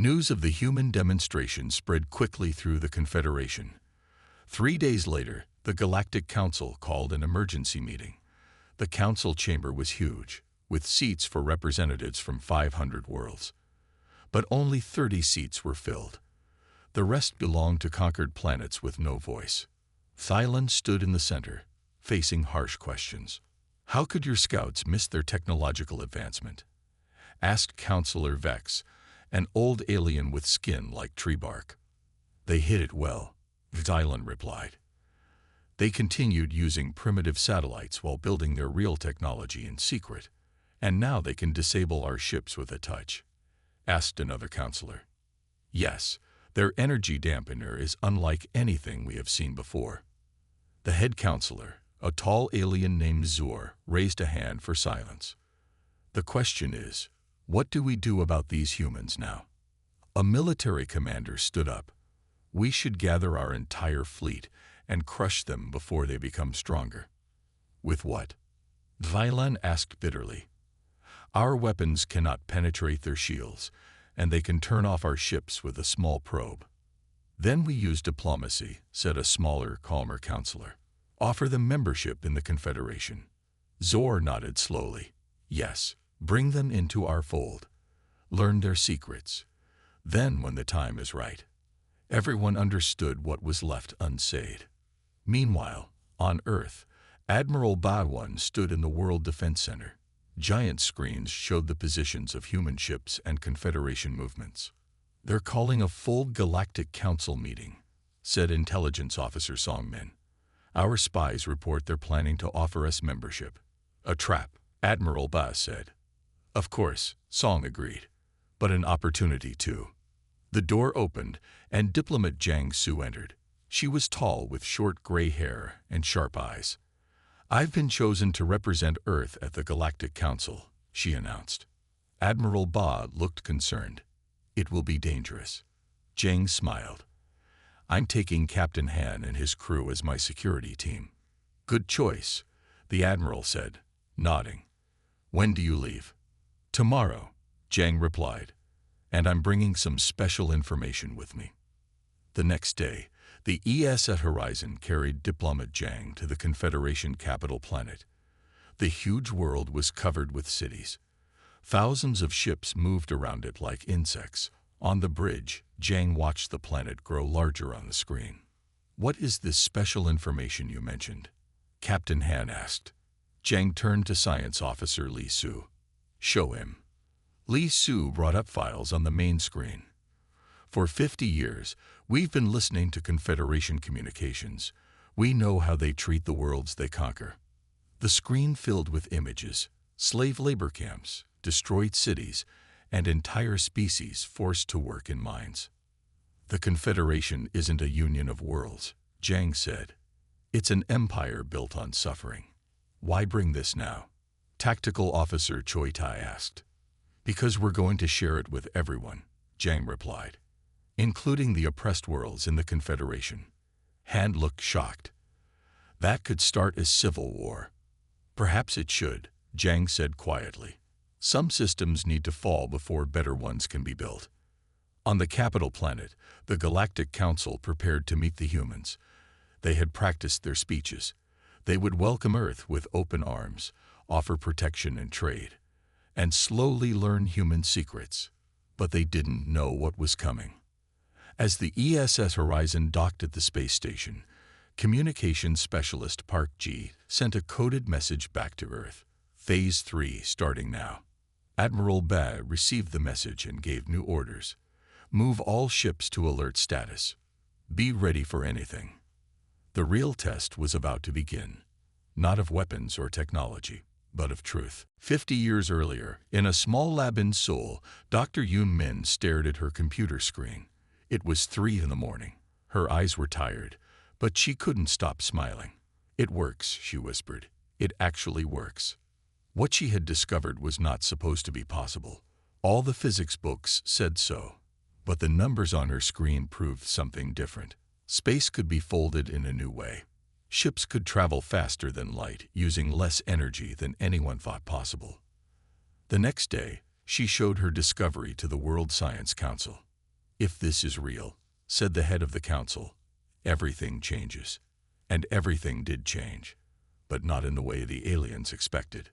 News of the human demonstration spread quickly through the Confederation. 3 days later, the Galactic Council called an emergency meeting. The council chamber was huge, with seats for representatives from 500 worlds. But only 30 seats were filled. The rest belonged to conquered planets with no voice. Thailand stood in the center, facing harsh questions. How could your scouts miss their technological advancement? Asked Counselor Vex, an old alien with skin like tree bark. They hid it well, Thailand replied. They continued using primitive satellites while building their real technology in secret, and now they can disable our ships with a touch. Asked another counselor. Yes, their energy dampener is unlike anything we have seen before. The head counselor, a tall alien named Zur, raised a hand for silence. The question is, what do we do about these humans now? A military commander stood up. We should gather our entire fleet and crush them before they become stronger. With what? Vailan asked bitterly. Our weapons cannot penetrate their shields, and they can turn off our ships with a small probe. Then we use diplomacy, said a smaller, calmer counselor. Offer them membership in the Confederation. Zor nodded slowly. Yes, bring them into our fold. Learn their secrets. Then, when the time is right. Everyone understood what was left unsaid. Meanwhile, on Earth, Admiral Bawan stood in the World Defense Center. Giant screens showed the positions of human ships and Confederation movements. They're calling a full Galactic Council meeting, said Intelligence Officer Songmin. Our spies report they're planning to offer us membership. A trap, Admiral Ba said. Of course, Song agreed. But an opportunity too. The door opened, and diplomat Jiang Su entered. She was tall with short gray hair and sharp eyes. I've been chosen to represent Earth at the Galactic Council, she announced. Admiral Ba looked concerned. It will be dangerous. Jiang smiled. I'm taking Captain Han and his crew as my security team. Good choice, the Admiral said, nodding. When do you leave? Tomorrow, Jiang replied. And I'm bringing some special information with me. The next day, the ES at Horizon carried Diplomat Jiang to the Confederation capital planet. The huge world was covered with cities. Thousands of ships moved around it like insects. On the bridge, Jiang watched the planet grow larger on the screen. What is this special information you mentioned? Captain Han asked. Jiang turned to Science Officer Li Su. Show him. Li Su brought up files on the main screen. For 50 years, we've been listening to Confederation communications. We know how they treat the worlds they conquer. The screen filled with images, slave labor camps, destroyed cities, and entire species forced to work in mines. The Confederation isn't a union of worlds, Jiang said. It's an empire built on suffering. Why bring this now? Tactical Officer Choi Tai asked. Because we're going to share it with everyone, Jiang replied, including the oppressed worlds in the Confederation. Han looked shocked. That could start a civil war. Perhaps it should, Jiang said quietly. Some systems need to fall before better ones can be built. On the capital planet, the Galactic Council prepared to meet the humans. They had practiced their speeches. They would welcome Earth with open arms, offer protection and trade, and slowly learn human secrets. But they didn't know what was coming. As the ESS Horizon docked at the space station, communications specialist Park Ji sent a coded message back to Earth. Phase 3 starting now. Admiral Ba received the message and gave new orders. Move all ships to alert status. Be ready for anything. The real test was about to begin. Not of weapons or technology, but of truth. 50 years earlier, in a small lab in Seoul, Dr. Yoon Min stared at her computer screen. It was 3 in the morning. Her eyes were tired, but she couldn't stop smiling. It works, she whispered. It actually works. What she had discovered was not supposed to be possible. All the physics books said so. But the numbers on her screen proved something different. Space could be folded in a new way. Ships could travel faster than light, using less energy than anyone thought possible. The next day, she showed her discovery to the World Science Council. "If this is real," said the head of the council, "everything changes." And everything did change, but not in the way the aliens expected.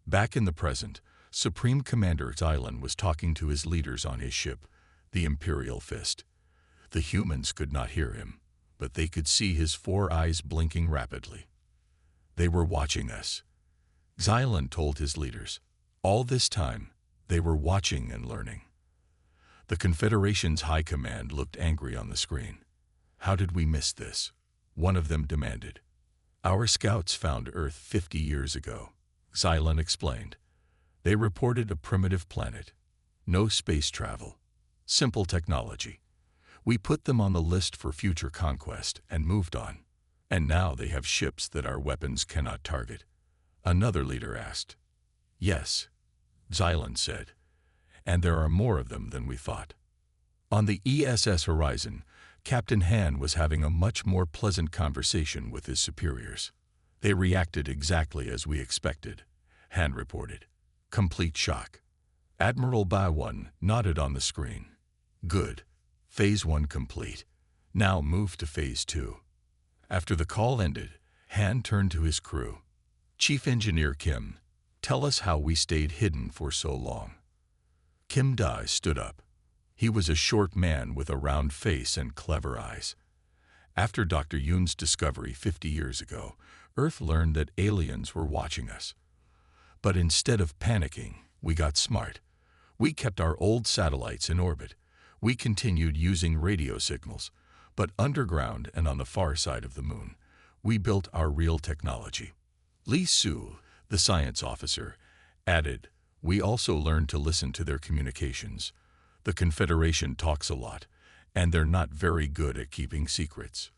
Back in the present, Supreme Commander Xylan was talking to his leaders on his ship, the Imperial Fist. The humans could not hear him, but they could see his 4 eyes blinking rapidly. They were watching us. Xylan told his leaders. All this time, they were watching and learning. The Confederation's high command looked angry on the screen. "How did we miss this?" one of them demanded. "Our scouts found Earth 50 years ago," Xylan explained. "They reported a primitive planet. No space travel. Simple technology. We put them on the list for future conquest and moved on. And now they have ships that our weapons cannot target." Another leader asked. "Yes," Xylan said. "And there are more of them than we thought." On the ESS Horizon, Captain Han was having a much more pleasant conversation with his superiors. "They reacted exactly as we expected," Han reported. "Complete shock." Admiral Ba-1 nodded on the screen. "Good. Phase 1 complete. Now move to Phase 2. After the call ended, Han turned to his crew. "Chief Engineer Kim, tell us how we stayed hidden for so long." Kim Dai stood up. He was a short man with a round face and clever eyes. After Dr. Yoon's discovery 50 years ago, Earth learned that aliens were watching us. But instead of panicking, we got smart. We kept our old satellites in orbit. We continued using radio signals, but underground and on the far side of the moon, we built our real technology. Lee Su, the science officer, added, "We also learned to listen to their communications. The Confederation talks a lot, and they're not very good at keeping secrets.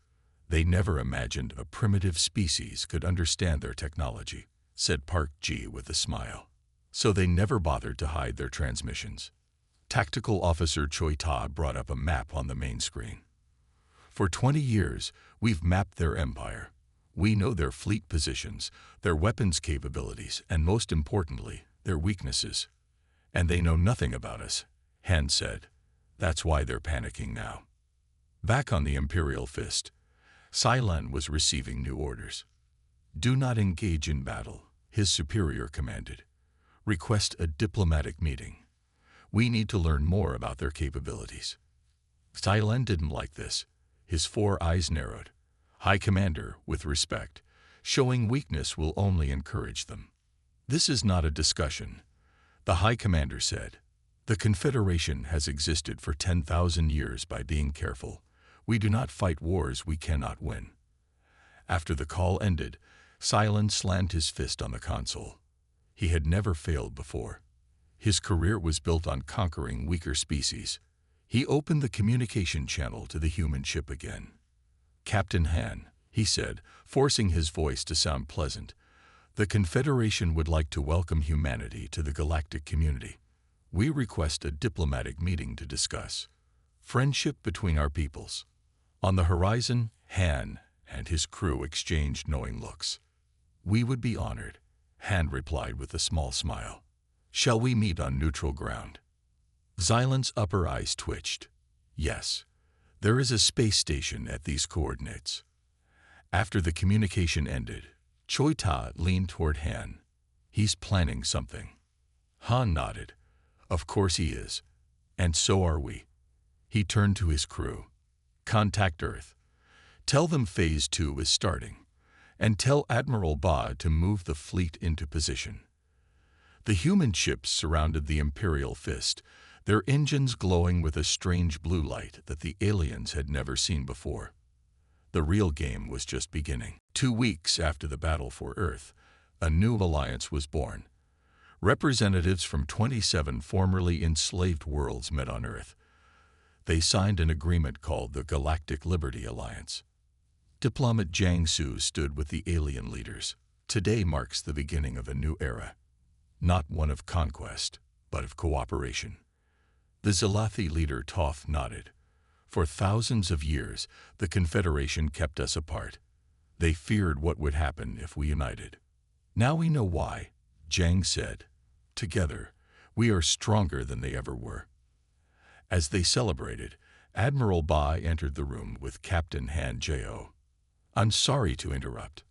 They never imagined a primitive species could understand their technology," said Park Ji with a smile. "So they never bothered to hide their transmissions." Tactical Officer Choi Ta brought up a map on the main screen. "For 20 years, we've mapped their empire. We know their fleet positions, their weapons capabilities, and most importantly, their weaknesses. And they know nothing about us," Han said. "That's why they're panicking now." Back on the Imperial Fist, Xylan was receiving new orders. "Do not engage in battle," his superior commanded. "Request a diplomatic meeting. We need to learn more about their capabilities." Xylan didn't like this. His 4 eyes narrowed. "High Commander, with respect, showing weakness will only encourage them." "This is not a discussion," the High Commander said. "The Confederation has existed for 10,000 years by being careful. We do not fight wars we cannot win." After the call ended, Xylan slammed his fist on the console. He had never failed before. His career was built on conquering weaker species. He opened the communication channel to the human ship again. "Captain Han," he said, forcing his voice to sound pleasant, "the Confederation would like to welcome humanity to the galactic community. We request a diplomatic meeting to discuss friendship between our peoples." On the horizon, Han and his crew exchanged knowing looks. "We would be honored," Han replied with a small smile. "Shall we meet on neutral ground?" Xylan's upper eyes twitched. "Yes. There is a space station at these coordinates." After the communication ended, Choi Ta leaned toward Han. "He's planning something." Han nodded. "Of course he is. And so are we." He turned to his crew. "Contact Earth. Tell them Phase 2 is starting. And tell Admiral Ba to move the fleet into position." The human ships surrounded the Imperial Fist, their engines glowing with a strange blue light that the aliens had never seen before. The real game was just beginning. 2 weeks after the battle for Earth, a new alliance was born. Representatives from 27 formerly enslaved worlds met on Earth. They signed an agreement called the Galactic Liberty Alliance. Diplomat Jiang Su stood with the alien leaders. Today marks the beginning of a new era. Not one of conquest, but of cooperation. The Zalathi leader Toph nodded. "For thousands of years, the Confederation kept us apart. They feared what would happen if we united. Now we know why," Jiang said. "Together, we are stronger than they ever were." As they celebrated, Admiral Ba entered the room with Captain Han Jo. "I'm sorry to interrupt,"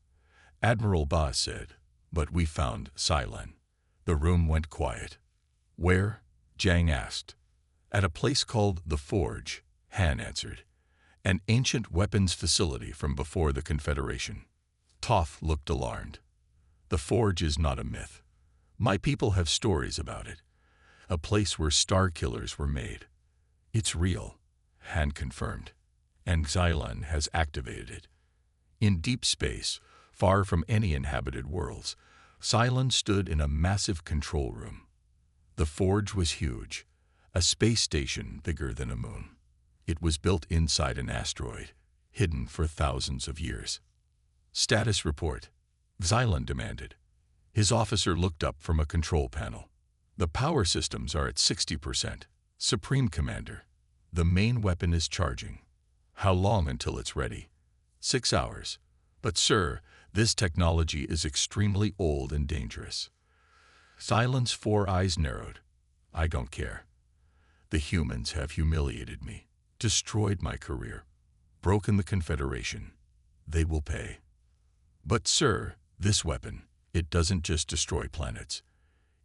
Admiral Ba said, "but we found Silen." The room went quiet. "Where?" Jiang asked. "At a place called the Forge," Han answered. "An ancient weapons facility from before the Confederation." Toph looked alarmed. "The Forge is not a myth. My people have stories about it. A place where star killers were made. It's real," Han confirmed. "And Xylon has activated it." In deep space, far from any inhabited worlds, Xylon stood in a massive control room. The Forge was huge, a space station bigger than a moon. It was built inside an asteroid, hidden for thousands of years. "Status report," Xylon demanded. His officer looked up from a control panel. "The power systems are at 60%. Supreme Commander, the main weapon is charging." "How long until it's ready?" 6 hours. "But sir, this technology is extremely old and dangerous." Xylon's 4 eyes narrowed. "I don't care. The humans have humiliated me, destroyed my career, broken the Confederation. They will pay." "But sir, this weapon, it doesn't just destroy planets.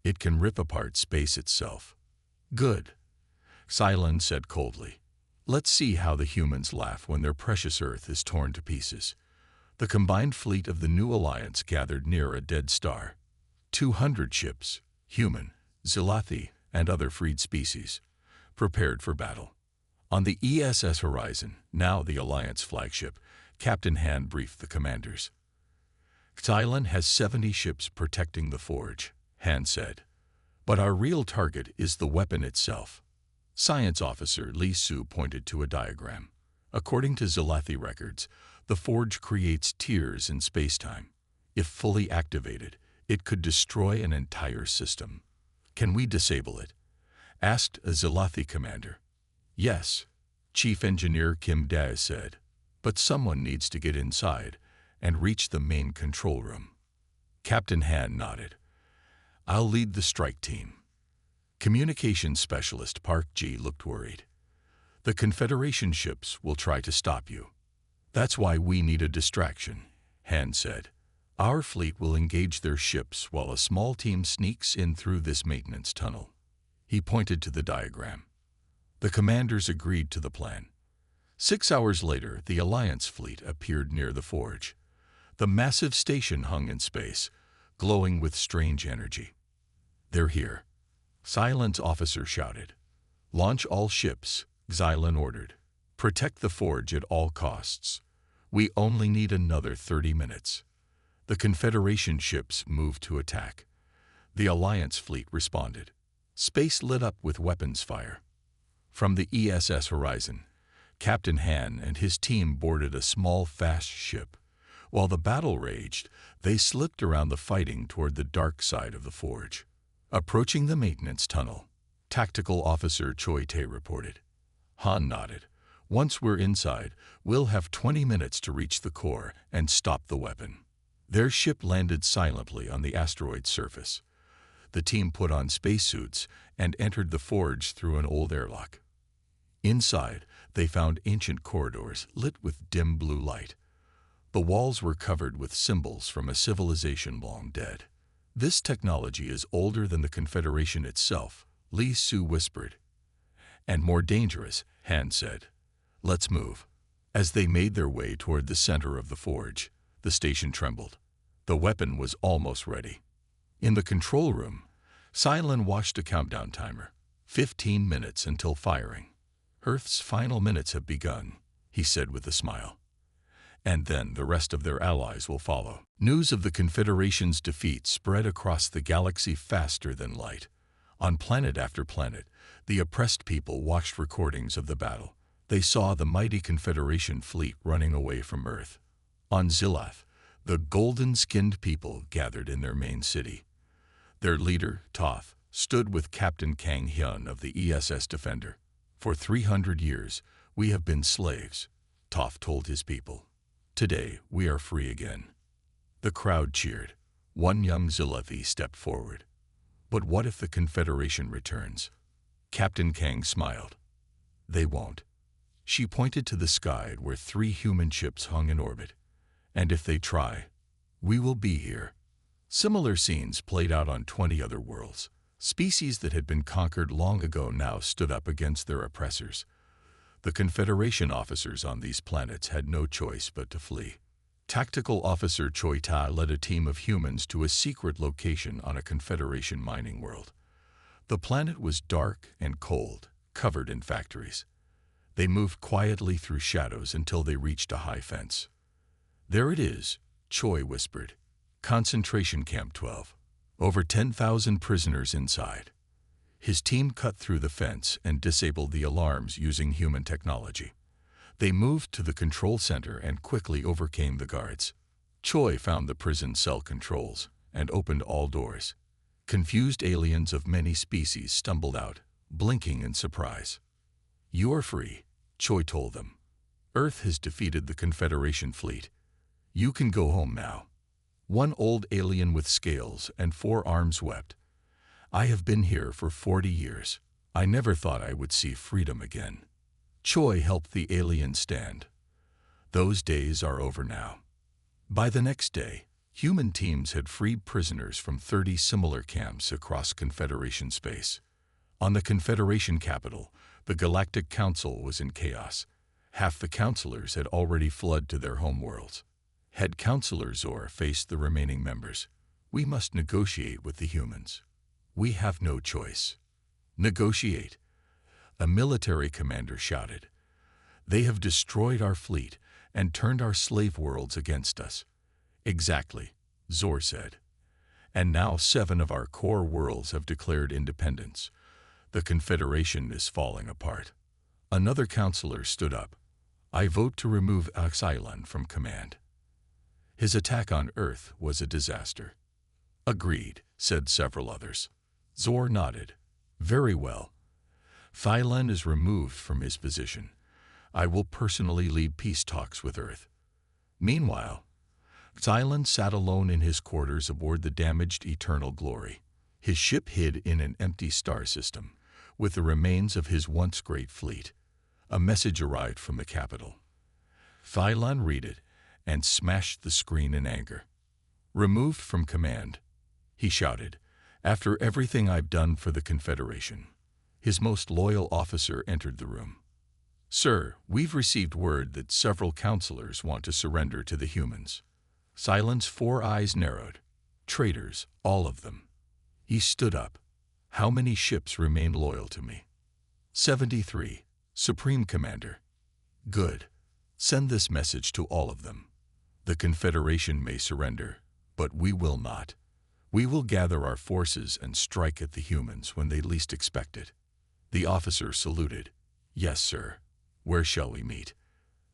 It can rip apart space itself." "Good," Xylon said coldly. "Let's see how the humans laugh when their precious Earth is torn to pieces." The combined fleet of the new alliance gathered near a dead star. 200 ships, human, Zelathi, and other freed species, prepared for battle. On the ESS Horizon, now the Alliance flagship, Captain Han briefed the commanders. "Xylon has 70 ships protecting the Forge," Han said. "But our real target is the weapon itself." Science officer Li Su pointed to a diagram. "According to Zelathi records, the Forge creates tears in spacetime. If fully activated, it could destroy an entire system." "Can we disable it?" asked a Zelathi commander. "Yes," Chief Engineer Kim Dae said. "But someone needs to get inside and reach the main control room." Captain Han nodded. "I'll lead the strike team." Communications specialist Park Ji looked worried. "The Confederation ships will try to stop you." "That's why we need a distraction," Han said. "Our fleet will engage their ships while a small team sneaks in through this maintenance tunnel." He pointed to the diagram. The commanders agreed to the plan. 6 hours later, the Alliance fleet appeared near the Forge. The massive station hung in space, glowing with strange energy. "They're here," Xylon's officer shouted. "Launch all ships," Xylon ordered. "Protect the Forge at all costs. We only need another 30 minutes." The Confederation ships moved to attack. The Alliance fleet responded. Space lit up with weapons fire. From the ESS Horizon, Captain Han and his team boarded a small, fast ship. While the battle raged, they slipped around the fighting toward the dark side of the Forge. Approaching the maintenance tunnel, Tactical Officer Choi Tae reported. Han nodded. "Once we're inside, we'll have 20 minutes to reach the core and stop the weapon." Their ship landed silently on the asteroid's surface. The team put on spacesuits and entered the Forge through an old airlock. Inside, they found ancient corridors lit with dim blue light. The walls were covered with symbols from a civilization long dead. "This technology is older than the Confederation itself," Li Su whispered. "And more dangerous," Han said. "Let's move." As they made their way toward the center of the Forge, the station trembled. The weapon was almost ready. In the control room, Xylon watched a countdown timer. 15 minutes until firing. "Earth's final minutes have begun," he said with a smile. "And then the rest of their allies will follow." News of the Confederation's defeat spread across the galaxy faster than light. On planet after planet, the oppressed people watched recordings of the battle. They saw the mighty Confederation fleet running away from Earth. On Zilath, the golden-skinned people gathered in their main city. Their leader, Toph, stood with Captain Kang Hyun of the ESS Defender. "For 300 years, we have been slaves," Toph told his people. "Today, we are free again." The crowd cheered. One young Zilathi stepped forward. "But what if the Confederation returns?" Captain Kang smiled. "They won't." She pointed to the sky where 3 human ships hung in orbit. "And if they try, we will be here." Similar scenes played out on 20 other worlds. Species that had been conquered long ago now stood up against their oppressors. The Confederation officers on these planets had no choice but to flee. Tactical Officer Choi Ta led a team of humans to a secret location on a Confederation mining world. The planet was dark and cold, covered in factories. They moved quietly through shadows until they reached a high fence. "There it is," Choi whispered. "Concentration Camp 12. Over 10,000 prisoners inside." His team cut through the fence and disabled the alarms using human technology. They moved to the control center and quickly overcame the guards. Choi found the prison cell controls and opened all doors. Confused aliens of many species stumbled out, blinking in surprise. "You are free," Choi told them. "Earth has defeated the Confederation fleet. You can go home now." One old alien with scales and 4 arms wept. "I have been here for 40 years. I never thought I would see freedom again." Choi helped the alien stand. "Those days are over now." By the next day, human teams had freed prisoners from 30 similar camps across Confederation space. On the Confederation capital, the Galactic Council was in chaos. Half the counselors had already fled to their homeworlds. Head Counselor Zor faced the remaining members. "We must negotiate with the humans. We have no choice." "Negotiate?" a military commander shouted. "They have destroyed our fleet and turned our slave worlds against us." "Exactly," Zor said. "And now 7 of our core worlds have declared independence. The Confederation is falling apart." Another counselor stood up. "I vote to remove Xylan from command. His attack on Earth was a disaster." "Agreed," said several others. Zor nodded. "Very well. Xylan is removed from his position. I will personally lead peace talks with Earth." Meanwhile, Xylan sat alone in his quarters aboard the damaged Eternal Glory. His ship hid in an empty star system, with the remains of his once great fleet. A message arrived from the capital. Xylan read it and smashed the screen in anger. "Removed from command," he shouted, "after everything I've done for the Confederation." His most loyal officer entered the room. "Sir, we've received word that several counselors want to surrender to the humans." Xylan's 4 eyes narrowed. "Traitors, all of them." He stood up. "How many ships remain loyal to me?" 73, Supreme Commander. "Good. Send this message to all of them. The Confederation may surrender, but we will not. We will gather our forces and strike at the humans when they least expect it." The officer saluted. "Yes, sir. Where shall we meet?"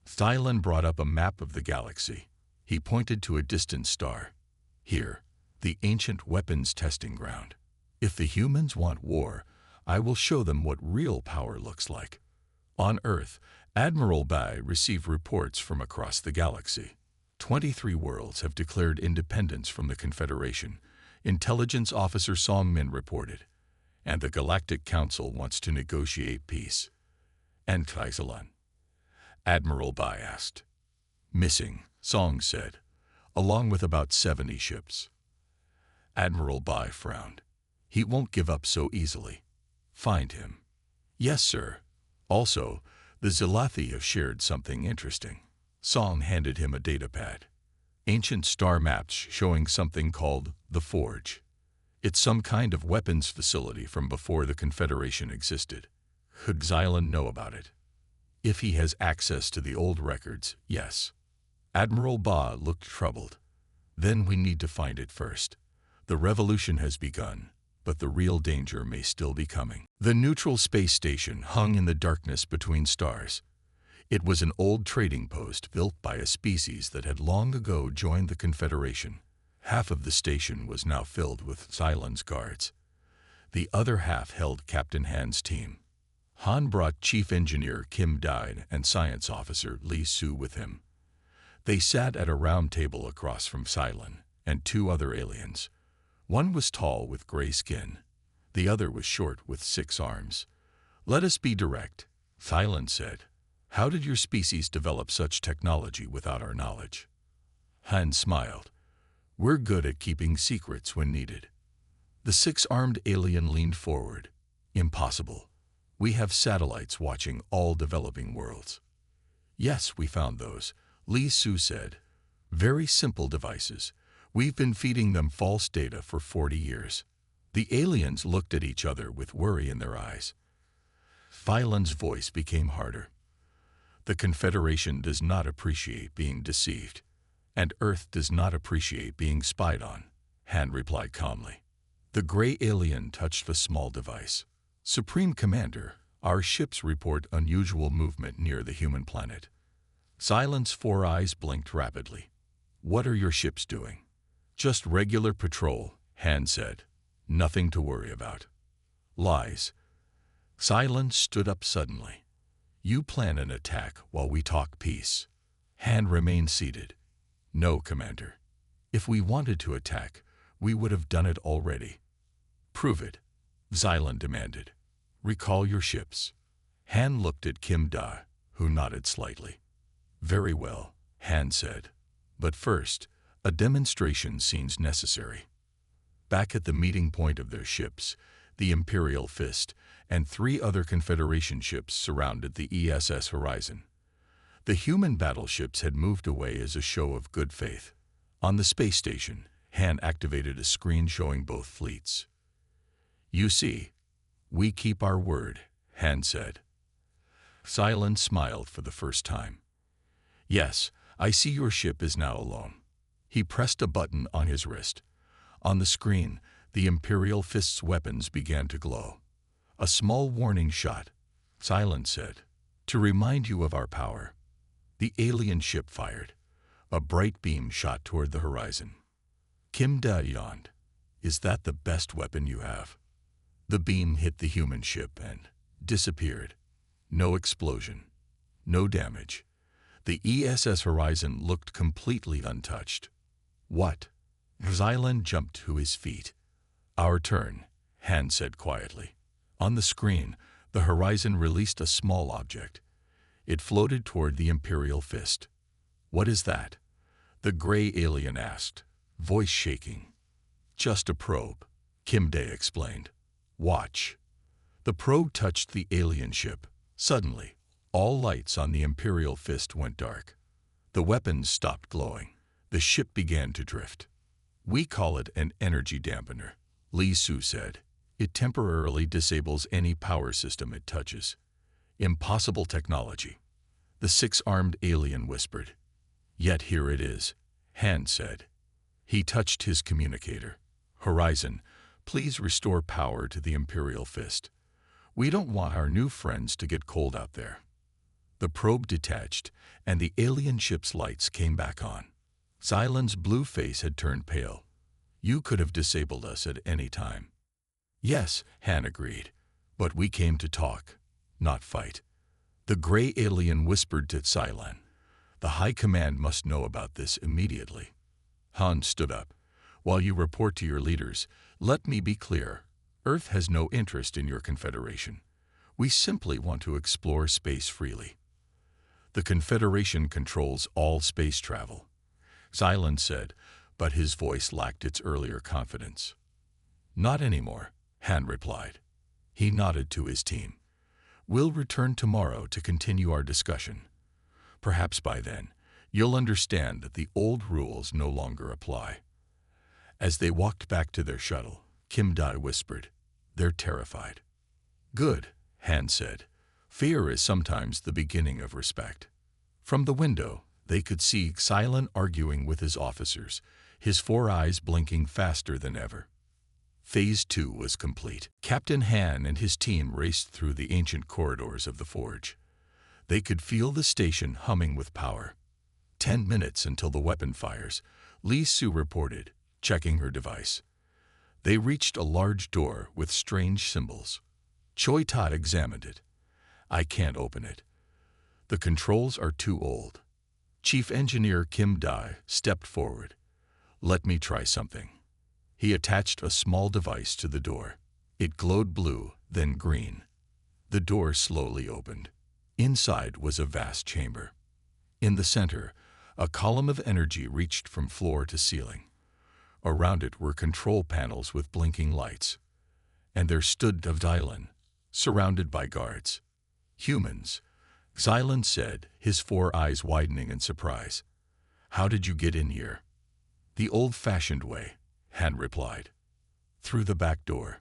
Xylan brought up a map of the galaxy. He pointed to a distant star. "Here, the ancient weapons testing ground. If the humans want war, I will show them what real power looks like." On Earth, Admiral Bai received reports from across the galaxy. 23 worlds have declared independence from the Confederation, Intelligence Officer Song Min reported, and the Galactic Council wants to negotiate peace. "And Xylan?" Admiral Bai asked. "Missing," Song said, "along with about 70 ships." Admiral Bai frowned. "He won't give up so easily. Find him." "Yes, sir. Also, the Zelathi have shared something interesting." Song handed him a datapad. Ancient star maps showing something called the Forge. It's some kind of weapons facility from before the Confederation existed. Could Xylan know about it? If he has access to the old records, yes. Admiral Ba looked troubled. "Then we need to find it first. The revolution has begun, but the real danger may still be coming." The neutral space station hung in the darkness between stars. It was an old trading post built by a species that had long ago joined the Confederation. Half of the station was now filled with Xylan's guards. The other half held Captain Han's team. Han brought Chief Engineer Kim Dine and Science Officer Li Su with him. They sat at a round table across from Xylan and 2 other aliens. One was tall with gray skin. The other was short with 6 arms. "Let us be direct," Xylan said. How did your species develop such technology without our knowledge? Han smiled. We're good at keeping secrets when needed. The six-armed alien leaned forward. Impossible. We have satellites watching all developing worlds. Yes, we found those, Li Su said. Very simple devices. We've been feeding them false data for 40 years. The aliens looked at each other with worry in their eyes. Phylan's voice became harder. The Confederation does not appreciate being deceived, and Earth does not appreciate being spied on, Han replied calmly. The gray alien touched the small device. Supreme Commander, our ships report unusual movement near the human planet. Phylan's four eyes blinked rapidly. What are your ships doing? Just regular patrol, Han said. Nothing to worry about. Lies. Phylan stood up suddenly. You plan an attack while we talk peace. Han remained seated. No, Commander. If we wanted to attack, we would have done it already. Prove it, Phylan demanded. Recall your ships. Han looked at Kim Da, who nodded slightly. Very well, Han said. But first, a demonstration seems necessary. Back at the meeting point of their ships, the Imperial Fist and 3 other Confederation ships surrounded the ESS Horizon. The human battleships had moved away as a show of good faith. On the space station, Han activated a screen showing both fleets. You see, we keep our word, Han said. Phylan smiled for the first time. Yes, I see your ship is now alone. He pressed a button on his wrist. On the screen, the Imperial Fist's weapons began to glow. A small warning shot, Phylan said, to remind you of our power. The alien ship fired. A bright beam shot toward the horizon. Kim Da yawned. Is that the best weapon you have? The beam hit the human ship and disappeared. No explosion. No damage. The ESS Horizon looked completely untouched. What? Phylan jumped to his feet. Our turn, Han said quietly. On the screen, the Horizon released a small object. It floated toward the Imperial Fist. What is that? The gray alien asked, voice shaking. Just a probe, Kim Da explained. Watch. The probe touched the alien ship. Suddenly, all lights on the Imperial Fist went dark. The weapons stopped glowing. The ship began to drift. We call it an energy dampener, Li Su said. It temporarily disables any power system it touches. Impossible technology. The six-armed alien whispered. Yet here it is, Han said. He touched his communicator. Horizon, please restore power to the Imperial Fist. We don't want our new friends to get cold out there. The probe detached, and the alien ship's lights came back on. Phylan's blue face had turned pale. You could have disabled us at any time. Yes, Han agreed, but we came to talk, not fight. The gray alien whispered to Phylan. The High Command must know about this immediately. Han stood up. While you report to your leaders, let me be clear. Earth has no interest in your Confederation. We simply want to explore space freely. The Confederation controls all space travel, Phylan said, but his voice lacked its earlier confidence. Not anymore, Han replied. He nodded to his team. We'll return tomorrow to continue our discussion. Perhaps by then, you'll understand that the old rules no longer apply. As they walked back to their shuttle, Kim Da whispered, They're terrified. Good, Han said. Fear is sometimes the beginning of respect. From the window, they could see Phylan arguing with his officers, his 4 eyes blinking faster than ever. Phase 2 was complete. Captain Han and his team raced through the ancient corridors of the forge. They could feel the station humming with power. 10 minutes until the weapon fires, Li Su reported, checking her device. They reached a large door with strange symbols. Choi Todd examined it. I can't open it. The controls are too old. Chief Engineer Kim Da stepped forward. Let me try something. He attached a small device to the door. It glowed blue, then green. The door slowly opened. Inside was a vast chamber. In the center, a column of energy reached from floor to ceiling. Around it were control panels with blinking lights. And there stood Dylan, surrounded by guards. Humans, Xylan said, his 4 eyes widening in surprise. How did you get in here? The old-fashioned way, Han replied. Through the back door.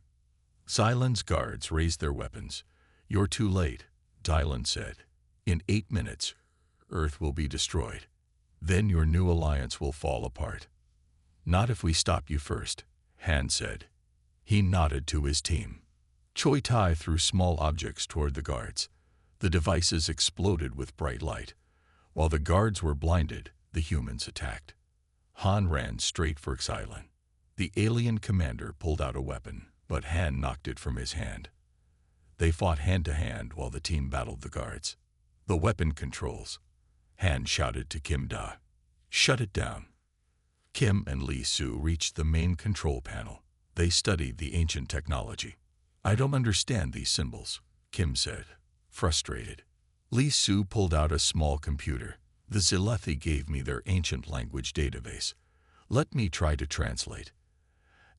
Xylan's guards raised their weapons. You're too late, Dylan said. In 8 minutes, Earth will be destroyed. Then your new alliance will fall apart. Not if we stop you first, Han said. He nodded to his team. Choi Tai threw small objects toward the guards. The devices exploded with bright light. While the guards were blinded, the humans attacked. Han ran straight for Xylan. The alien commander pulled out a weapon, but Han knocked it from his hand. They fought hand-to-hand while the team battled the guards. The weapon controls. Han shouted to Kim Da. Shut it down. Kim and Lee Su reached the main control panel. They studied the ancient technology. I don't understand these symbols, Kim said, frustrated. Lee Su pulled out a small computer. The Zelethi gave me their ancient language database. Let me try to translate.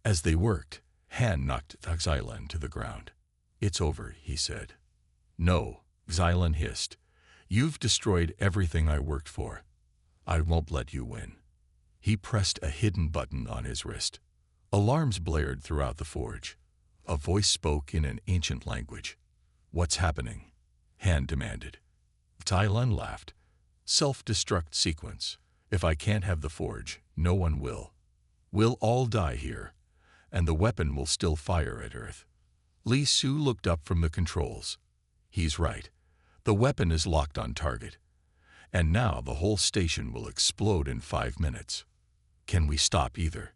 As they worked, Han knocked Xylan to the ground. It's over, he said. No, Xylan hissed. You've destroyed everything I worked for. I won't let you win. He pressed a hidden button on his wrist. Alarms blared throughout the forge. A voice spoke in an ancient language. What's happening? Han demanded. Xylan laughed. Self-destruct sequence. If I can't have the forge, no one will. We'll all die here, and the weapon will still fire at Earth. Lee Su looked up from the controls. He's right. The weapon is locked on target. And now the whole station will explode in 5 minutes. Can we stop either?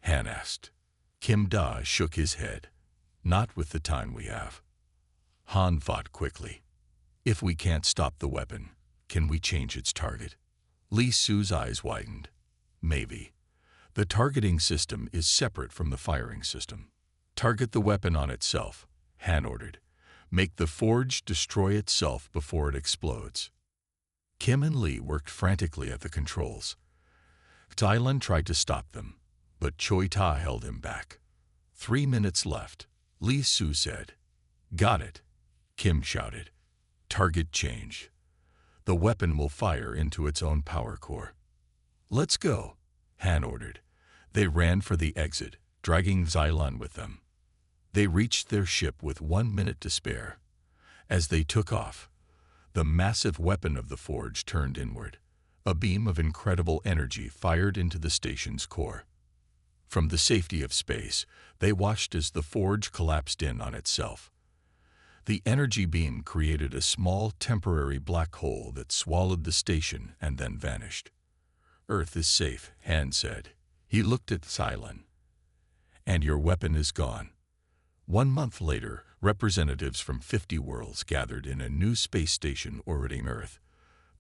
Han asked. Kim Da shook his head. Not with the time we have. Han thought quickly. If we can't stop the weapon, can we change its target? Lee Su's eyes widened. Maybe. The targeting system is separate from the firing system. Target the weapon on itself, Han ordered. Make the forge destroy itself before it explodes. Kim and Lee worked frantically at the controls. Xylan tried to stop them, but Choi Ta held him back. 3 minutes left, Lee Su said. Got it, Kim shouted. Target change. The weapon will fire into its own power core. Let's go, Han ordered. They ran for the exit, dragging Xylan with them. They reached their ship with 1 minute to spare. As they took off, the massive weapon of the forge turned inward. A beam of incredible energy fired into the station's core. From the safety of space, they watched as the forge collapsed in on itself. The energy beam created a small temporary black hole that swallowed the station and then vanished. Earth is safe, Han said. He looked at Xylan. And your weapon is gone. 1 month later, representatives from 50 worlds gathered in a new space station orbiting Earth.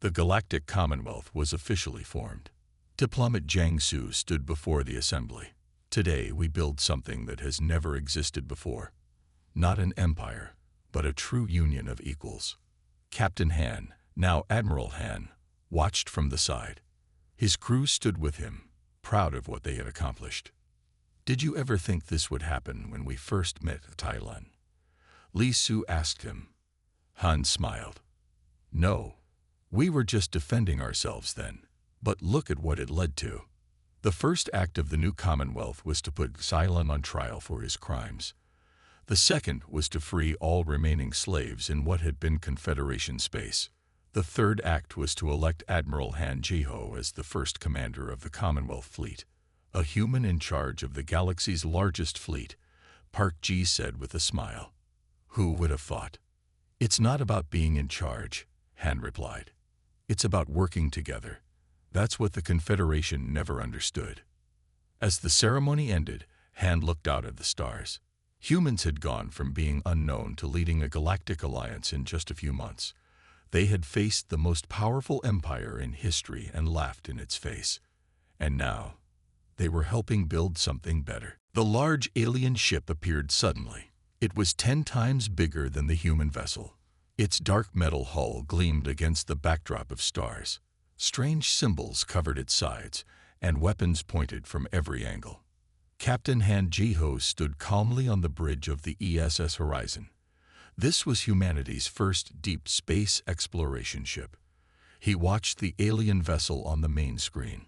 The Galactic Commonwealth was officially formed. Diplomat Jiang Su stood before the assembly. Today we build something that has never existed before. Not an empire, but a true union of equals. Captain Han, now Admiral Han, watched from the side. His crew stood with him, proud of what they had accomplished. Did you ever think this would happen when we first met Xylan? Lee Su asked him. Han smiled. No. We were just defending ourselves then, but look at what it led to. The first act of the new Commonwealth was to put Xylan on trial for his crimes. The second was to free all remaining slaves in what had been Confederation space. The third act was to elect Admiral Han Jiho as the first commander of the Commonwealth fleet, a human in charge of the galaxy's largest fleet, Park Ji said with a smile. Who would have thought? It's not about being in charge, Han replied. It's about working together. That's what the Confederation never understood. As the ceremony ended, Han looked out at the stars. Humans had gone from being unknown to leading a galactic alliance in just a few months. They had faced the most powerful empire in history and laughed in its face. And now, they were helping build something better. The large alien ship appeared suddenly. It was 10 times bigger than the human vessel. Its dark metal hull gleamed against the backdrop of stars. Strange symbols covered its sides, and weapons pointed from every angle. Captain Han Ji-ho stood calmly on the bridge of the ESS Horizon. This was humanity's first deep space exploration ship. He watched the alien vessel on the main screen.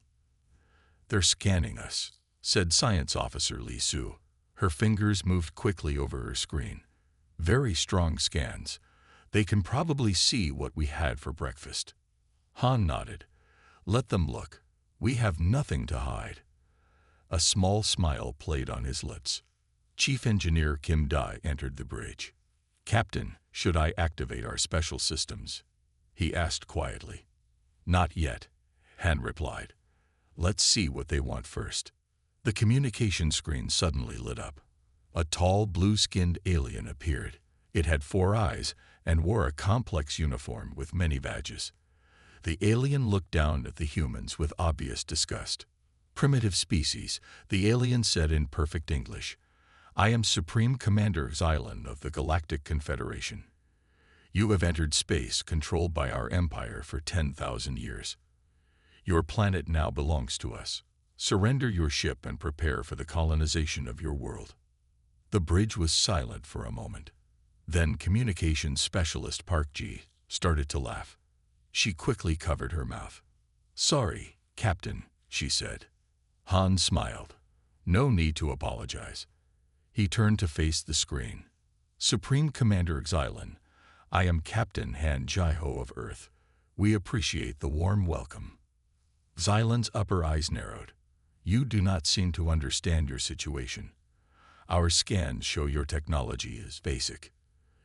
"They're scanning us," said Science Officer Lee Su. Her fingers moved quickly over her screen. "Very strong scans. They can probably see what we had for breakfast." Han nodded. "Let them look. We have nothing to hide." A small smile played on his lips. Chief Engineer Kim Dai entered the bridge. "Captain, should I activate our special systems?" he asked quietly. "Not yet," Han replied. "Let's see what they want first." The communication screen suddenly lit up. A tall, blue-skinned alien appeared. It had 4 eyes and wore a complex uniform with many badges. The alien looked down at the humans with obvious disgust. "Primitive species," the alien said in perfect English. "I am Supreme Commander Xylan of the Galactic Confederation. You have entered space controlled by our empire for 10,000 years. Your planet now belongs to us. Surrender your ship and prepare for the colonization of your world." The bridge was silent for a moment. Then communications specialist Park Ji started to laugh. She quickly covered her mouth. "Sorry, Captain," she said. Han smiled. "No need to apologize." He turned to face the screen. "Supreme Commander Xylan, I am Captain Han Ji-ho of Earth. We appreciate the warm welcome." Xylan's upper eyes narrowed. "You do not seem to understand your situation. Our scans show your technology is basic.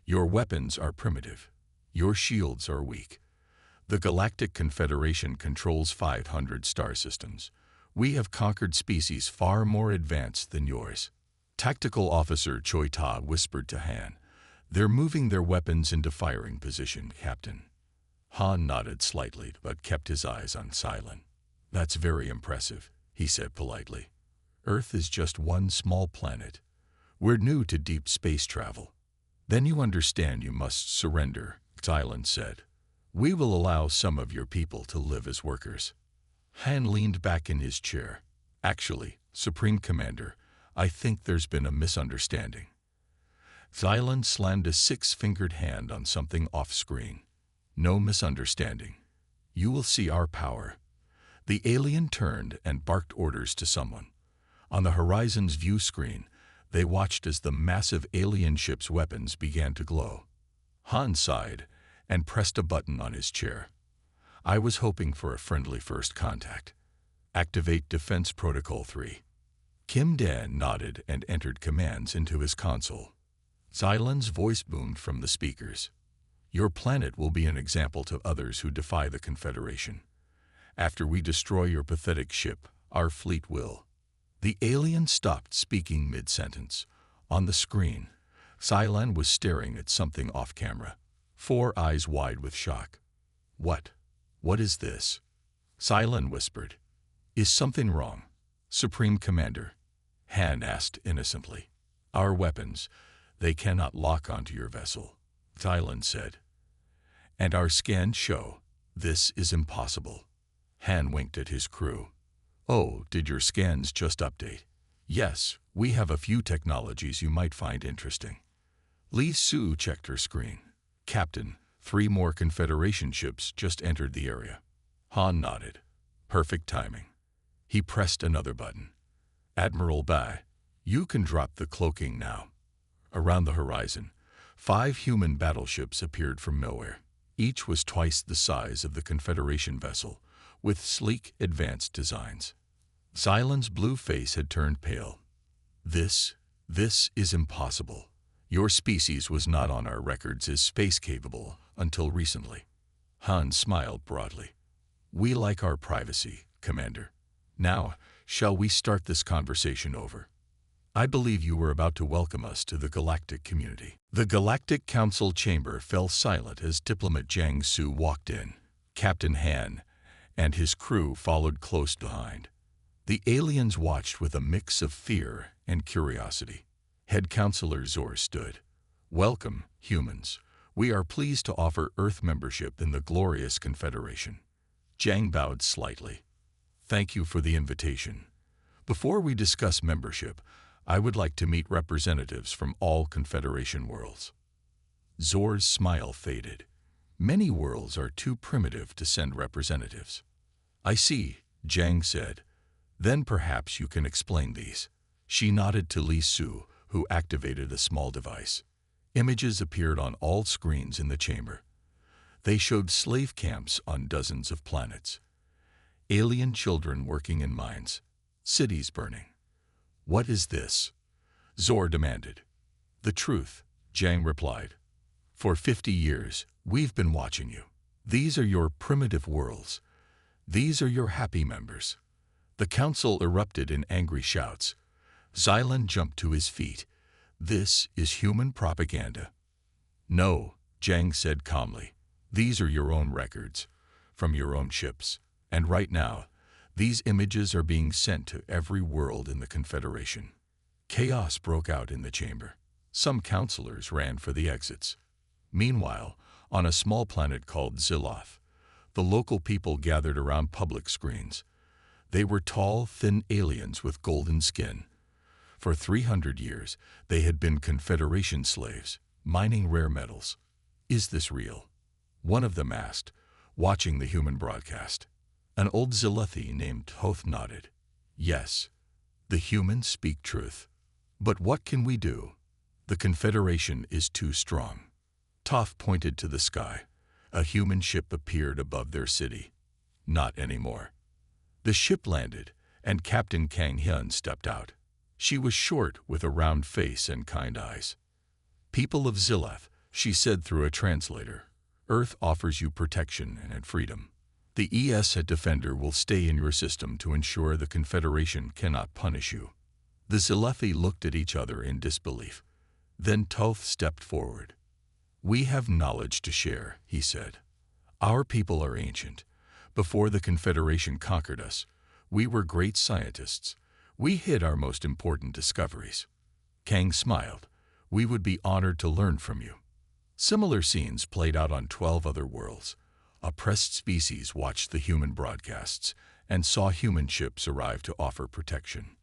Your weapons are primitive. Your shields are weak. The Galactic Confederation controls 500 star systems. We have conquered species far more advanced than yours." Tactical Officer Choi Ta whispered to Han. "They're moving their weapons into firing position, Captain." Han nodded slightly but kept his eyes on Xylan. "That's very impressive," he said politely. "Earth is just one small planet. We're new to deep space travel." "Then you understand you must surrender," Xylan said. "We will allow some of your people to live as workers." Han leaned back in his chair. "Actually, Supreme Commander, I think there's been a misunderstanding." Xylan slammed a 6-fingered hand on something off-screen. "No misunderstanding. You will see our power." The alien turned and barked orders to someone. On the horizon's view screen, they watched as the massive alien ship's weapons began to glow. Han sighed and pressed a button on his chair. "I was hoping for a friendly first contact." "Activate Defense Protocol 3. Kim Dan nodded and entered commands into his console. Xylan's voice boomed from the speakers. "Your planet will be an example to others who defy the Confederation. After we destroy your pathetic ship, our fleet will." The alien stopped speaking mid-sentence. On the screen, Xylan was staring at something off-camera, 4 eyes wide with shock. What is this?" Xylan whispered. "Is something wrong, Supreme Commander?" Han asked innocently. "Our weapons, they cannot lock onto your vessel," Xylan said. "And our scans show this is impossible." Han winked at his crew. "Oh, did your scans just update?" "Yes, we have a few technologies you might find interesting." Lee Su checked her screen. "Captain, 3 more Confederation ships just entered the area." Han nodded. Perfect timing. He pressed another button. "Admiral Bai, you can drop the cloaking now." Around the horizon, 5 human battleships appeared from nowhere. Each was twice the size of the Confederation vessel, with sleek, advanced designs. Xylan's blue face had turned pale. This is impossible. Your species was not on our records as space-capable until recently." Han smiled broadly. "We like our privacy, Commander. Now, shall we start this conversation over? I believe you were about to welcome us to the galactic community." The Galactic Council chamber fell silent as diplomat Jiang Su walked in. Captain Han and his crew followed close behind. The aliens watched with a mix of fear and curiosity. Head Counselor Zor stood. "Welcome, humans. We are pleased to offer Earth membership in the glorious Confederation. Jiang bowed slightly. Thank you for the invitation. Before we discuss membership, I would like to meet representatives from all Confederation worlds. Zor's smile faded. Many worlds are too primitive to send representatives. I see, Jiang said. Then perhaps you can explain these. She nodded to Li Su, who activated a small device. Images appeared on all screens in the chamber. They showed slave camps on dozens of planets. Alien children working in mines. Cities burning. What is this? Zor demanded. The truth, Jiang replied. For 50 years, we've been watching you. These are your primitive worlds. These are your happy members. The council erupted in angry shouts. Xylan jumped to his feet. This is human propaganda. No, Jiang said calmly. These are your own records, from your own ships. And right now, these images are being sent to every world in the Confederation. Chaos broke out in the chamber. Some counselors ran for the exits. Meanwhile, on a small planet called Ziloth, the local people gathered around public screens. They were tall, thin aliens with golden skin. For 300 years, they had been Confederation slaves, mining rare metals. Is this real? One of them asked, watching the human broadcast. An old Zilothi named Toth nodded. Yes, the humans speak truth. But what can we do? The Confederation is too strong. Toph pointed to the sky. A human ship appeared above their city. Not anymore. The ship landed, and Captain Kang Hyun stepped out. She was short, with a round face and kind eyes. People of Ziloth, she said through a translator, Earth offers you protection and freedom. The ES Defender will stay in your system to ensure the Confederation cannot punish you. The Zilothi looked at each other in disbelief. Then Toth stepped forward. We have knowledge to share, he said. Our people are ancient. Before the Confederation conquered us, we were great scientists. We hid our most important discoveries. Kang smiled. We would be honored to learn from you. Similar scenes played out on 12 other worlds. Oppressed species watched the human broadcasts and saw human ships arrive to offer protection.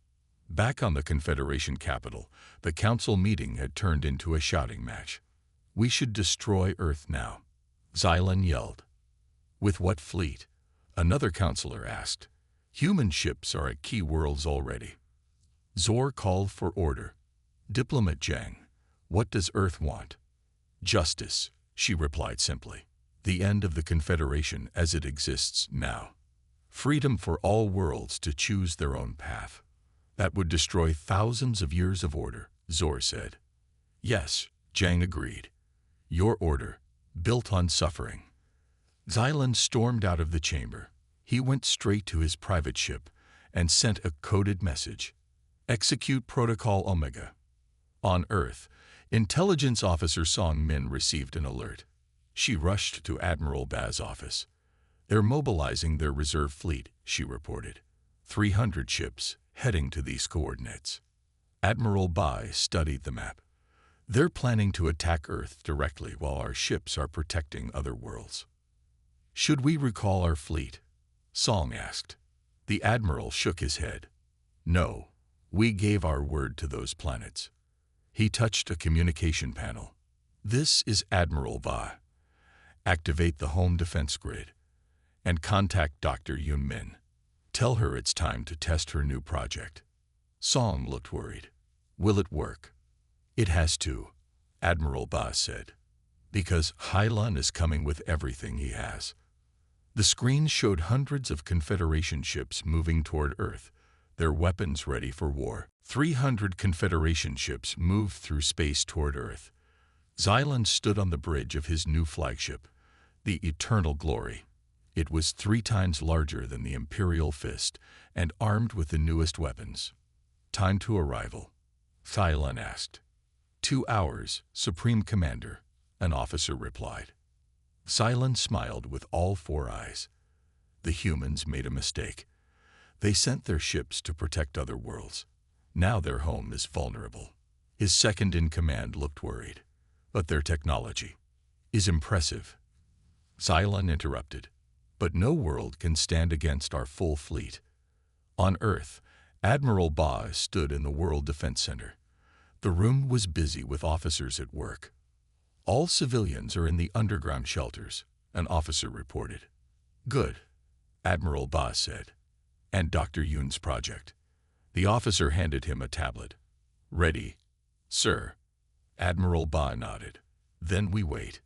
Back on the Confederation capital, the council meeting had turned into a shouting match. We should destroy Earth now, Xylan yelled. With what fleet? Another counselor asked. Human ships are at key worlds already. Zor called for order. Diplomat Jiang, what does Earth want? Justice, she replied simply. The end of the Confederation as it exists now. Freedom for all worlds to choose their own path. That would destroy thousands of years of order, Zor said. Yes, Jiang agreed. Your order, built on suffering. Xylan stormed out of the chamber. He went straight to his private ship and sent a coded message. Execute Protocol Omega. On Earth, Intelligence Officer Song Min received an alert. She rushed to Admiral Ba's office. They're mobilizing their reserve fleet, she reported. 300 ships heading to these coordinates. Admiral Ba studied the map. They're planning to attack Earth directly while our ships are protecting other worlds. Should we recall our fleet? Song asked. The Admiral shook his head. No, we gave our word to those planets. He touched a communication panel. This is Admiral Ba. Activate the home defense grid and contact Dr. Yun Min. Tell her it's time to test her new project. Song looked worried. Will it work? It has to, Admiral Ba said, because Hylun is coming with everything he has. The screen showed hundreds of Confederation ships moving toward Earth, their weapons ready for war. 300 Confederation ships moved through space toward Earth. Xylan stood on the bridge of his new flagship, the Eternal Glory. It was 3 times larger than the Imperial Fist and armed with the newest weapons. Time to arrival, Xylan asked. 2 hours, Supreme Commander, an officer replied. Xylan smiled with all 4 eyes. The humans made a mistake. They sent their ships to protect other worlds. Now their home is vulnerable. His second-in-command looked worried. But their technology. is impressive. Cylon interrupted. But no world can stand against our full fleet. On Earth, Admiral Ba stood in the World Defense Center. The room was busy with officers at work. All civilians are in the underground shelters, an officer reported. Good, Admiral Ba said. And Dr. Yoon's project. The officer handed him a tablet. Ready, sir. Admiral Ba nodded. Then we wait.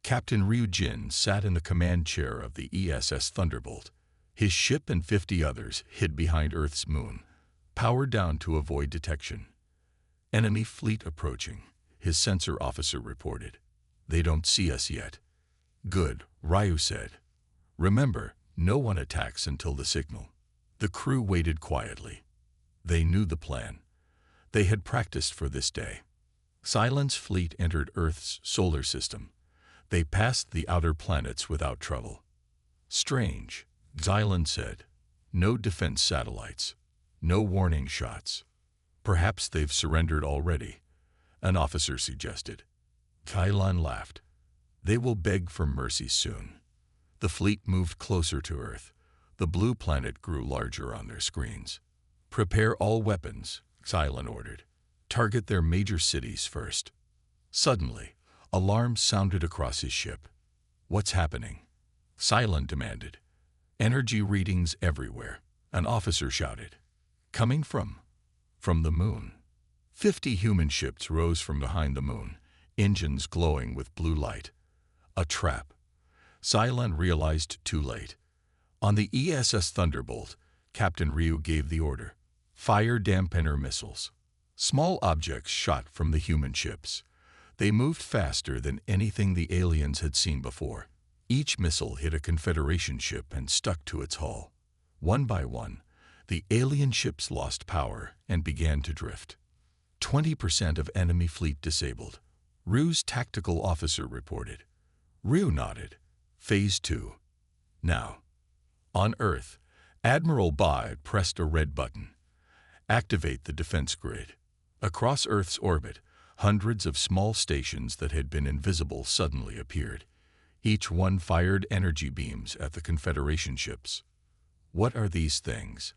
Captain Ryu Jin sat in the command chair of the ESS Thunderbolt. His ship and 50 others hid behind Earth's moon, powered down to avoid detection. Enemy fleet approaching, his sensor officer reported. They don't see us yet. Good, Ryu said. Remember, no one attacks until the signal. The crew waited quietly. They knew the plan. They had practiced for this day. Cylon's fleet entered Earth's solar system. They passed the outer planets without trouble. Strange, Cylon said. No defense satellites. No warning shots. Perhaps they've surrendered already, an officer suggested. Cylon laughed. They will beg for mercy soon. The fleet moved closer to Earth. The blue planet grew larger on their screens. Prepare all weapons, Cylon ordered. Target their major cities first. Suddenly, alarms sounded across his ship. What's happening? Cylon demanded. Energy readings everywhere, an officer shouted. Coming from the moon. 50 human ships rose from behind the moon, engines glowing with blue light. A trap. Cylon realized too late. On the ESS Thunderbolt, Captain Ryu gave the order. Fire dampener missiles. Small objects shot from the human ships. They moved faster than anything the aliens had seen before. Each missile hit a Confederation ship and stuck to its hull. One by one, the alien ships lost power and began to drift. 20% of enemy fleet disabled. Ryu's tactical officer reported. Ryu nodded. Phase 2. Now. On Earth, Admiral Ba pressed a red button. Activate the defense grid. Across Earth's orbit, hundreds of small stations that had been invisible suddenly appeared. Each one fired energy beams at the Confederation ships. What are these things?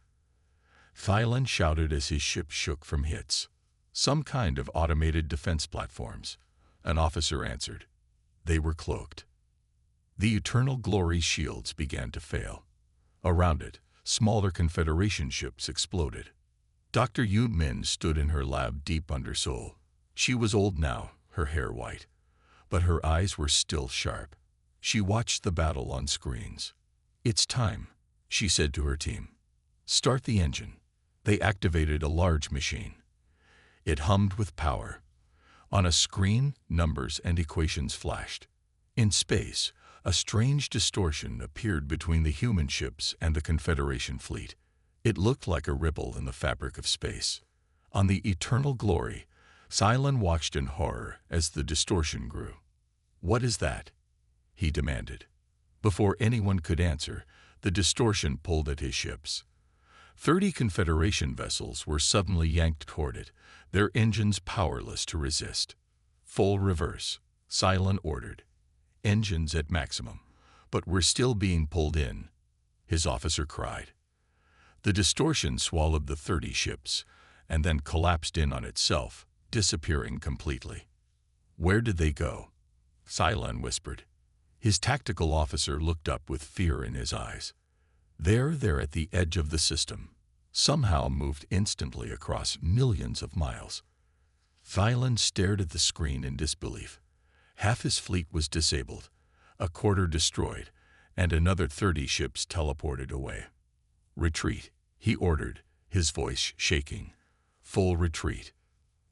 Cylon shouted as his ship shook from hits. Some kind of automated defense platforms. An officer answered. They were cloaked. The Eternal Glory shields began to fail. Around it, smaller Confederation ships exploded. Dr. Yoon Min stood in her lab deep under Seoul. She was old now, her hair white, but her eyes were still sharp. She watched the battle on screens. It's time, she said to her team. Start the engine. They activated a large machine. It hummed with power. On a screen, numbers and equations flashed. In space, a strange distortion appeared between the human ships and the Confederation fleet. It looked like a ripple in the fabric of space. On the Eternal Glory, Cylon watched in horror as the distortion grew. What is that? He demanded. Before anyone could answer, the distortion pulled at his ships. 30 Confederation vessels were suddenly yanked toward it, their engines powerless to resist. Full reverse, Cylon ordered. Engines at maximum, but we're still being pulled in, his officer cried. The distortion swallowed the 30 ships, and then collapsed in on itself, disappearing completely. Where did they go? Cylon whispered. His tactical officer looked up with fear in his eyes. They're at the edge of the system, somehow moved instantly across millions of miles. Cylon stared at the screen in disbelief. Half his fleet was disabled, a quarter destroyed, and another 30 ships teleported away. Retreat, he ordered, his voice shaking. Full retreat.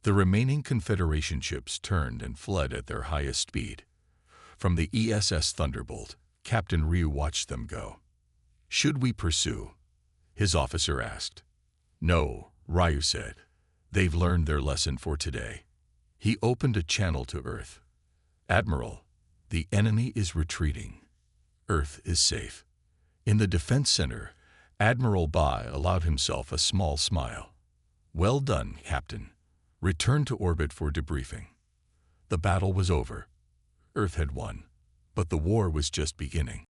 The remaining Confederation ships turned and fled at their highest speed. From the ESS Thunderbolt, Captain Ryu watched them go. Should we pursue? His officer asked. No, Ryu said. They've learned their lesson for today. He opened a channel to Earth. Admiral, the enemy is retreating. Earth is safe. In the defense center, Admiral Ba allowed himself a small smile. Well done, Captain. Return to orbit for debriefing. The battle was over. Earth had won, but the war was just beginning.